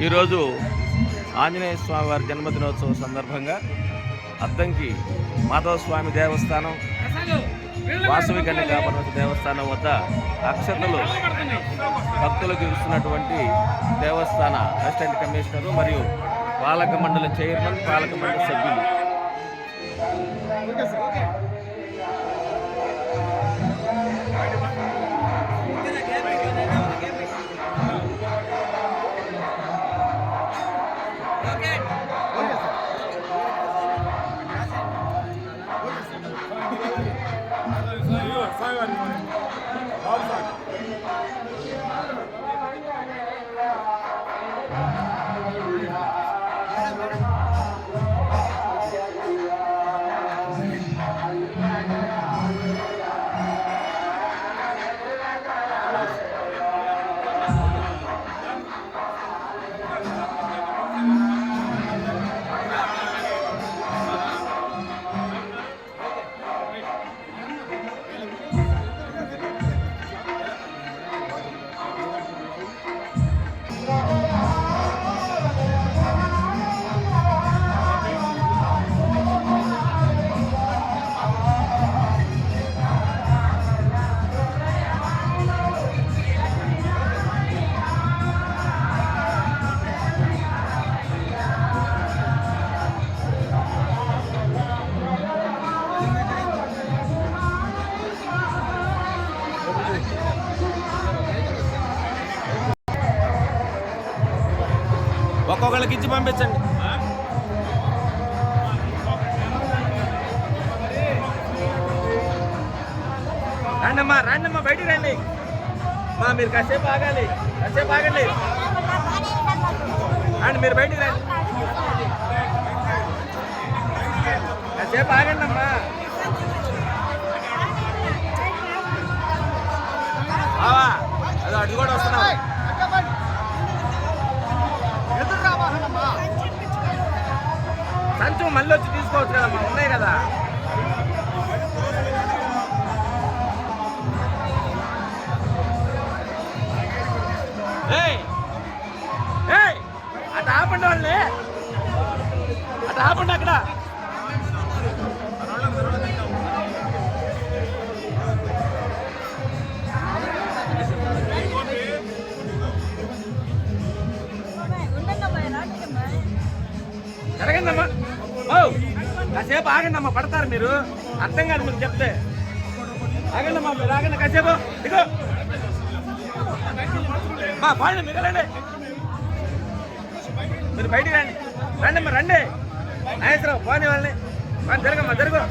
ఈరోజు ఆంజనేయ స్వామి వారి జన్మదినోత్సవం సందర్భంగా అద్దంకి మాధవస్వామి దేవస్థానం, వాసవి కన్యకా పర్వత దేవస్థానం వద్ద అక్షతలు భక్తులకు ఇస్తున్నటువంటి దేవస్థాన అసిస్టెంట్ కమిషనరు మరియు పాలక మండలి చైర్మన్, పాలక మండలి సభ్యులు. ఒక్కొక్కరికి ఇచ్చి పంపించండి. రండమ్మా రండమ్మా, బయటికి రండి మా, మీరు కాసేపు ఆగాలి, కాసేపు ఆగండి అండి, మీరు బయటికి రండి, కాసేపు ఆగండి అమ్మా. అదో అటు కూడా వస్తున్నావు. సంచు మళ్ళీ వచ్చి తీసుకోవచ్చు కదమ్మా, ఉన్నాయి కదా. అటు ఆపండి వాళ్ళని, అటు ఆపండి అక్కడ. జరగండమ్మా, కాసేపు ఆగండి అమ్మా, పడతారు మీరు, అర్థం కాదు మీకు చెప్తే. ఆగండి అమ్మా, మీరు ఆగండి కాసేపు. ఇగో మా పాండి, మీరు రండి, మీరు బయటికి రండి, రండి అమ్మా రండి. నాగేశ్వరరావు పోనీ వాళ్ళని, జరగమ్మా జరుగు,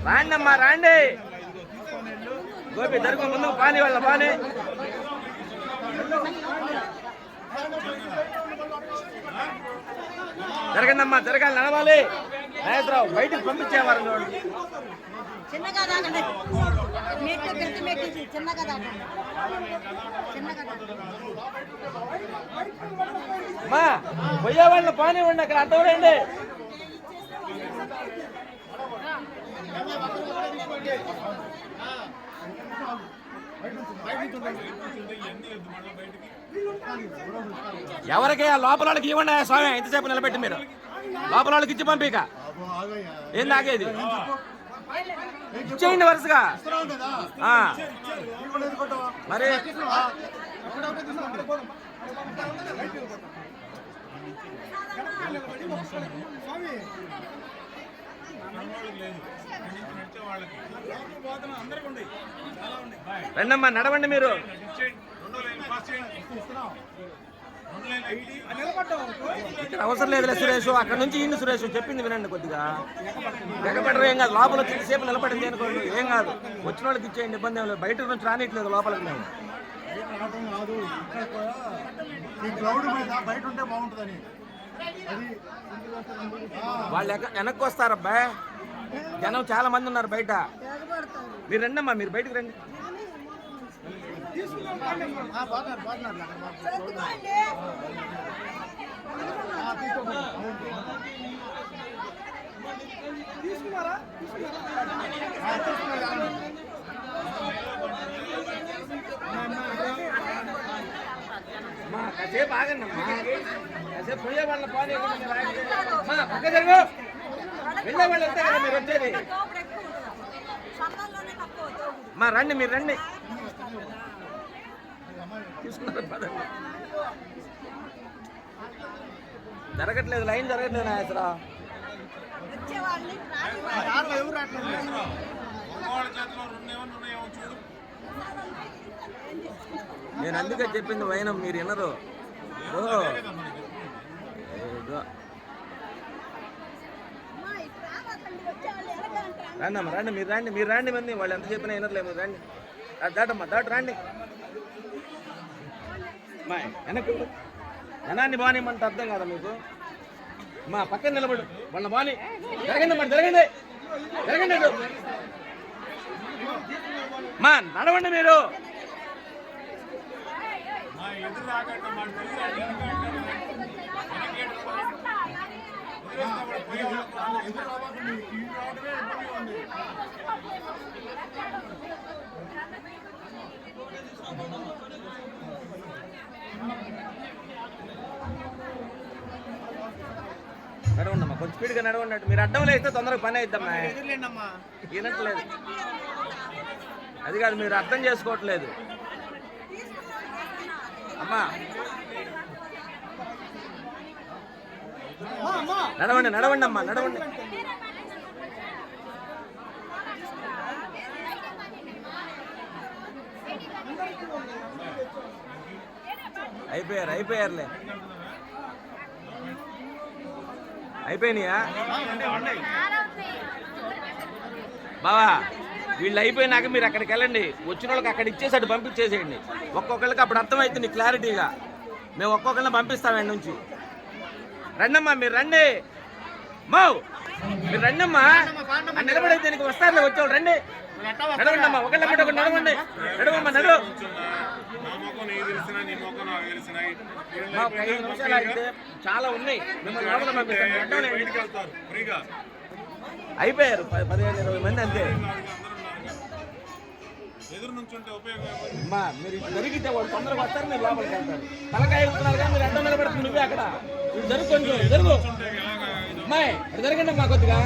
రాండి అమ్మా రండి. గోపి జరుగు, ముందు పానీ వాళ్ళ పానీ. జరగండమ్మా, జరగాలి, నడవాలి. నాగేశ్వరరావు బయటికి పంపించేవారు. అమ్మా పోయేవాళ్ళని పానివ్వండి, అక్కడ అర్థండి. ఎవరికి లోపల వాళ్ళకి ఇవ్వండి స్వామి, ఎంతసేపు నిలబెట్టి మీరు లోపల వాళ్ళకి ఇచ్చి పంపిక. ఏం తాగేది ఇచ్చేయండి వరుసగా. మరి రండమ్మా, నడవండి మీరు. ఇక్కడ అవసరం లేదులే సురేష్, అక్కడ నుంచి ఇన్ని సురేష్ చెప్పింది వినండి కొద్దిగా. ఎగబెట్టరు, ఏం కాదు. లోపల వచ్చి సేపు నిలబడింది అనుకోండి, ఏం కాదు. వచ్చిన వాళ్ళకి ఇచ్చేయండి, ఇబ్బంది ఏం లేదు. బయట నుంచి రానిట్లేదు లోపలికి. మేము వాళ్ళు వెనక్కి వస్తారబ్బా, జనం చాలా మంది ఉన్నారు బయట. మీరు రండమ్మా, మీరు బయటకు రండి. తీసుకున్నారా? ఆగండి అమ్మా. కాసేపు పోయే వాళ్ళ పాలు పక్క జరుగు. వెళ్ళే వాళ్ళు వస్తే కదా మీరు వచ్చేది. మా రండి, మీరు రండి. తీసుకున్నారు పదండి. జరగట్లేదు, లైన్ జరగట్లేదు నాయసరా. నేను అందుకే చెప్పింది వైనం, మీరు వినరు. రండి అమ్మ, రండి, మీరు రండి మంది. వాళ్ళు ఎంత చెప్పినా వినర్లేదు, మీరు రండి. దాటమ్మా, దాటు రండి. మా వెనక్కి జనాన్ని బానిమంటే అర్థం కదా మీకు. మా పక్కన నిలబడు, వాళ్ళ బాని. జరగండి మరి, జరగండి, జరగండి. మా నడవండి మీరు. నడవండమ్మా, కొంచెం స్పీడ్గా నడవండి. మీరు అడ్డం లేస్తే తొందరగా పని అయిద్దమ్మా. వినట్లేదు, అది కాదు, మీరు అర్థం చేసుకోవట్లేదు అమ్మా. నడవండి, నడవండి అమ్మా, నడవండి. అయిపోయారులే. అయిపోయినాయా బావా? వీళ్ళు అయిపోయినాక మీరు అక్కడికి వెళ్ళండి. వచ్చిన వాళ్ళకి అక్కడ ఇచ్చేసి అటు పంపించేసేయండి. ఒక్కొక్కరికి అప్పుడు అర్థమవుతుంది క్లారిటీగా. మేము ఒక్కొక్కరిని పంపిస్తాం ఎండ నుంచి. రండమ్మా, మీరు రండి. మీరు రండమ్మా. నిలబడైతే నీకు వస్తారులే వచ్చేవాళ్ళు. రండి, నడవండమ్మా. ఒకళ్ళ నడవండి, నడవమ్మా, నడు. మాకు 5 నిమిషాలు అయితే చాలా ఉన్నాయి. మిమ్మల్ని లోపల పంపిస్తాను. అయిపోయారు 15-20 మంది అంతే. అమ్మా మీరు జరిగితే వాళ్ళు తొందరగా వస్తారు, మీరు లోపలికి వెళ్తారు. తలకాయ వెళ్తున్నారు కానీ మీరు అడ్డం నిలబడుతుంది. నువ్వే అక్కడ జరుగు, కొంచెం జరుగు అమ్మాయి, జరగండి అమ్మా కొద్దిగా.